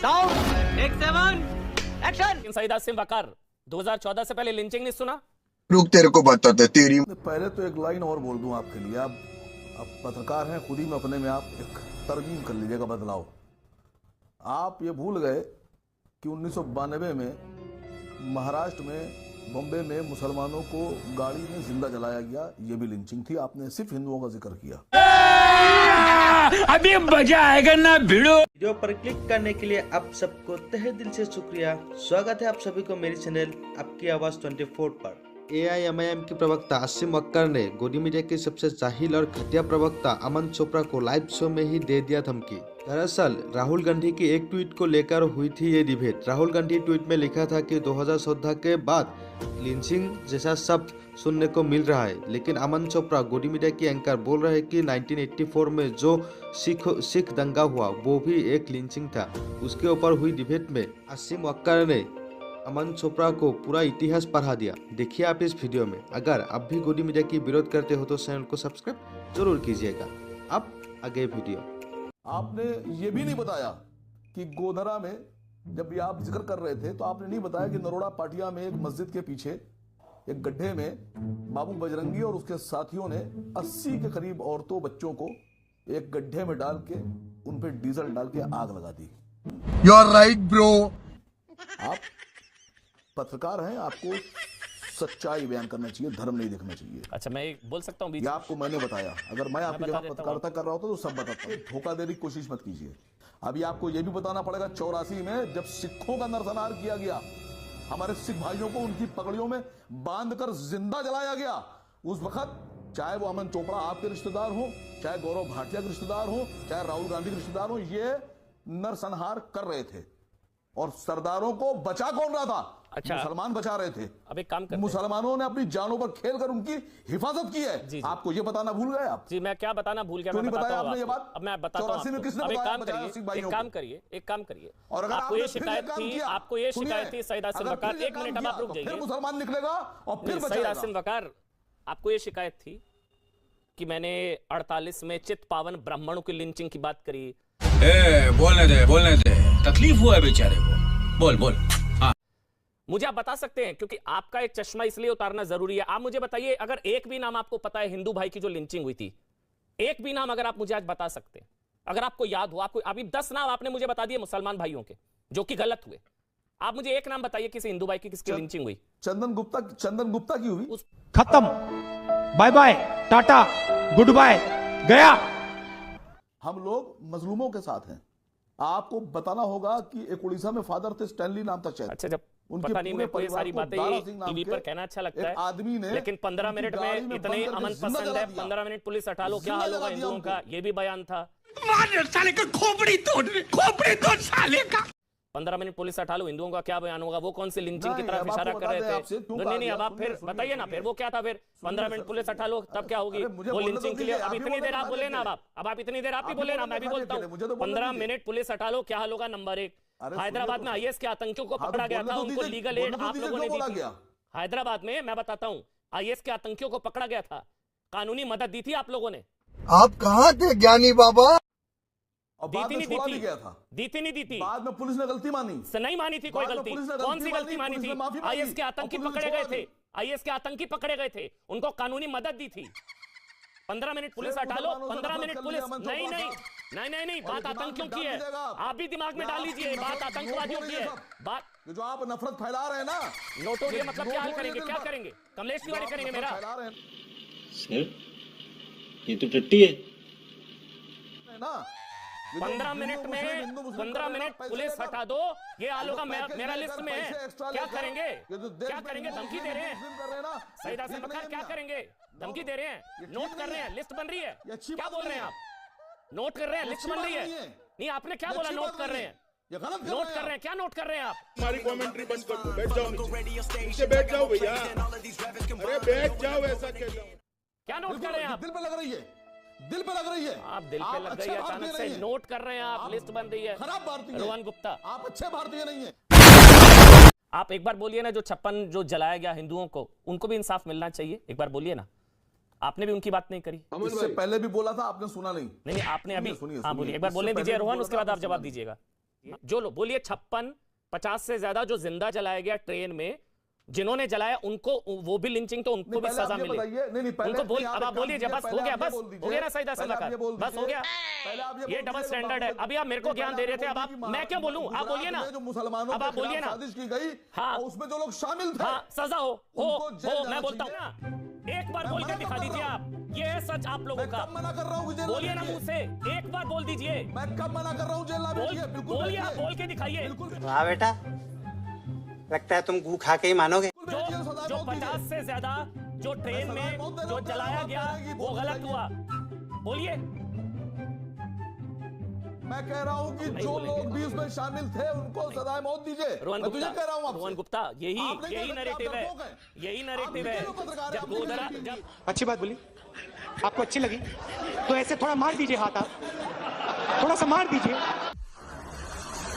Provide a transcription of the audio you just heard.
Sound take 7 action. Saeed Asim Waqar 2014 से पहले lynching नहीं सुना? रुक तेरे को बताते तेरी। पहले तो एक लाइन और बोल दूं आपके लिए, आप पत्रकार हैं, खुद ही में अपने में आप एक तरमीम कर लीजिएगा, बदलाव। आप ये भूल गए कि 1992 में महाराष्ट्र में, बॉम्बे में मुसलमानों को गाड़ी में जिंदा जलाया गया, ये भी लिंचिंग थी। आपने सिर्फ हिंदुओं का जिक्र किया। अभी मजा आएगा ना भिड़ो। वीडियो पर क्लिक करने के लिए आप सबको तहे दिल से शुक्रिया। स्वागत है आप सभी को मेरी चैनल आपकी आवाज 24 पर। AIMIM के प्रवक्ता आसिम वक्कर ने गोदी मीडिया के सबसे जाहिल और घटिया प्रवक्ता अमन चोपड़ा को लाइव शो में ही दे दिया धमकी। दरअसल राहुल गांधी की एक ट्वीट को लेकर हुई थी ये डिबेट। राहुल गांधी ट्वीट में लिखा था कि 2014 के बाद लिंचिंग जैसा शब्द सुनने को मिल रहा है, लेकिन अमन चोपड़ा गोदी मीडिया की एंकर बोल रहे हैं कि 1984 में जो सिख दंगा हुआ वो भी एक लिंचिंग था। उसके ऊपर हुई डिबेट में आसिम वक्कर ने अमन चोपड़ा को पूरा इतिहास पढ़ा दिया। देखिए आप इस वीडियो में। अगर आप भी गोदी मीडिया की विरोध करते हो तो चैनल को सब्सक्राइब जरूर कीजिएगा। अब आगे वीडियो। आपने ये भी नहीं बताया कि गोधरा में जब भी आप जिक्र कर रहे थे तो आपने नहीं बताया कि नरोड़ा पाटिया में एक मस्जिद के पीछे एक गड्ढे में बाबू बजरंगी और उसके साथियों ने 80 के करीब औरतों बच्चों को एक गड्ढे में डाल के उन पे डीजल डाल के आग लगा दी। You are right bro. आप पत्रकार हैं, आपको सच्चाई बयान करना चाहिए, धर्म नहीं देखना चाहिए। अच्छा, मैं बोल सकता हूँ बीच? ये आपको मैंने बताया। अगर मैं आपकी जगह पत्रकारिता कर रहा होता तो सब बताता हूँ। धोखा देने की कोशिश मत कीजिए। अभी आपको यह भी बताना पड़ेगा 84 में जब सिखों का नरसंहार किया गया, हमारे सिख भाइयों को उनकी पगड़ियों में बांधकर जिंदा जलाया गया, उस वक्त चाहे वो अमन चोपड़ा आपके रिश्तेदार हो, चाहे गौरव भाटिया के रिश्तेदार हो, चाहे राहुल गांधी के रिश्तेदार हो, ये नरसंहार कर रहे थे। और सरदारों को बचा कौन रहा था? अच्छा, मुसलमान बचा रहे थे। अब एक काम करते हैं। मुसलमानों ने अपनी जानों पर खेलकर उनकी हिफाजत की है। जी। आपको ये बताना भूल गए आप? जी, मैं क्या बताना भूल गया? मैं बताता हूं आपको। अब मैं बताता हूं आपको। अब एक काम करिए, एक काम करिए। और अगर आपको ये शिकायत थी, आपको ये शिकायत थी सईद आसिम वकार, एक मिनट अब आप रुक जाइए। फिर मुसलमान निकलेगा और फिर सईद आसिम वकार, आपको ये शिकायत थी कि मैंने 48 में चित पावन ब्राह्मणों की लिंचिंग की बात करी। बोलने दे, तकलीफ हुआ है बेचारे को। बोल। हाँ, मुझे आप बता सकते हैं, क्योंकि आपका एक चश्मा इसलिए उतारना जरूरी है। आप मुझे बताइए, अगर एक भी नाम आपको पता है हिंदू भाई की जो लिंचिंग हुई थी, एक भी नाम अगर आप मुझे आज बता सकते हैं, अगर आपको याद हो। आपको अभी 10 नाम आपने मुझे बता दिए मुसलमान भाइयों के जो कि गलत हुए। आप मुझे एक नाम बताइए किसी हिंदू भाई की किसकी लिंचिंग हुई। चंदन गुप्ता की हुई। खत्म, bye bye, tata, goodbye, गया। हम लोग मजलूमों के साथ हैं। आपको बताना होगा कि एक उड़ीसा में फादर थे, स्टैनली नाम था शायद। अच्छा, जब पता नहीं, मेरे को ये सारी बातें टीवी पर कहना अच्छा लगता है, आदमी ने, लेकिन 15 मिनट में इतने अमन पसंद है। 15 मिनट पुलिस हटा लो, क्या हाल होगा हिंदुओं का, ये भी बयान था। साले का खोपड़ी तोड़ साले का। 15 मिनट पुलिस हटा लो, हिंदुओं का क्या बयान होगा? वो कौन सी लिंचिंग की तरफ इशारा कर रहे थे? नहीं, अब आप फिर बताइए ना, फिर वो क्या था? फिर 15 मिनट पुलिस हटा लो, तब क्या होगी? वो लिंचिंग के लिए अब इतनी देर आप बोले ना, अब आप इतनी देर आप ही बोले ना, मैं भी बोलता हूँ। 15 मिनट पुलिस हटा लो, क्या हाल होगा? नंबर 1, हैदराबाद में IS के आतंकियों को पकड़ा गया था, उनको लीगल एड आप लोगों ने दी थी। हैदराबाद में मैं बताता हूँ, IS के आतंकियों को पकड़ा गया था, कानूनी मदद दी थी आप लोगों ने। आप कहाँ थे ज्ञानी बाबा? दी थी नहीं दी थी। बाद में पुलिस ने गलती मानी। नहीं मानी थी कोई गलती। कौन सी गलती मानी थी? IS के आतंकी पकड़े गए थे, IS के आतंकी पकड़े गए थे, उनको कानूनी मदद दी थी। 15 मिनट पुलिस हटा लो, 15 मिनट पुलिस। नहीं, बात आतंकियों की है। आप भी दिमाग में डाल लीजिए, बात आतंकवादियों की है। बात जो आप नफरत फैला रहे हैं ना, नोटोरिय मतलब क्या करेंगे? क्या करेंगे? कमलेश तिवारी करेंगे मेरा? सर, ये तो टट्टी है ना। 15 मिनट में 15 मिनट पुलिस हटा दो, ये आलोगा मेरा लिस्ट में है। क्या करेंगे? धमकी दे रहे हैं सईद आसिम वकार, क्या करेंगे? धमकी दे रहे हैं, नोट कर रहे हैं, लिस्ट बन रही है। क्या बोल रहे हैं आप? नोट कर रहे हैं, लिस्ट बन रही है। नहीं, आपने क्या बोला? नोट कर रहे हैं, नोट कर रहे हैं। क्या नोट कर रहे हैं आप? हमारी कमेंट्री बंद कर दो, बैठ जाओ नीचे बैठ जाओ भैया। अरे बैठ जाओ, ऐसा कैसे? क्या नोट कर रहे हैं आप? दिल पे लग रही है, दिल पे लग रही है। आप दिल पे लग गई है, अचानक से नोट कर रहे हैं आप, लिस्ट बन रही है। खराब भारतीय रोहन गुप्ता, आप अच्छे भारतीय नहीं है। आप एक बार बोलिए ना, जो 56 जो जलाया गया हिंदुओं को, उनको भी इंसाफ मिलना चाहिए। एक बार बोलिए ना, आपने भी उनकी बात नहीं करी। इससे पहले भी बोला था, आपने सुना नहीं। नहीं, आपने अभी, हाँ बोलिए, एक बार बोलने दीजिए रोहन, उसके बाद आप जवाब दीजिएगा। जो लोग बोलिए 56-50 से ज्यादा जो जिंदा जलाया गया ट्रेन में, जिन्होंने जलाया उनको वो भी लिंचिंग, तो उनको भी सजा मिले। उनको बोल, अब आप बोलिए, बस हो गया, बस हो गया ना सईद हसन लखार, बस हो गया। ये डबल स्टैंडर्ड है। अभी आप मेरे को ज्ञान दे रहे थे, अब आप, मैं क्यों बोलूं? आप बोलिए ना, जो मुसलमानों अब आप बोलिए ना, साजिश की गई, हाँ, उसमें जो लोग शामिल थे, हाँ, सजा हो, मैं बोलता हूँ ना, एक बार बोल के दिखा दीजिए आप, ये है सच आप लोगों का। मना कर रहा हूँ, बोलिए ना मुंह से, एक बार बोल दीजिए। मैं कब मना कर रहा हूँ जेल ना भेजिए? बिल्कुल बोलिए, आप बोल के दिखाइए। वाह बेटा, लगता है तुम गू खा के ही मानोगे। जो 50 से ज्यादा जो ट्रेन में जो जलाया गया वो गलत हुआ, बोलिए। मैं कह रहा हूं कि जो लोग भी उसमें शामिल थे उनको सजाए मौत दीजिए। मैं तुझे कह रहा हूं, रोहन गुप्ता, यही नैरेटिव है, यही नैरेटिव है। जब गोधरा, जब अच्छी बात बोली, आपको अच्छी लगी तो ऐसे थोड़ा मार दीजिए हाथ, आप थोड़ा सा मार दीजिए।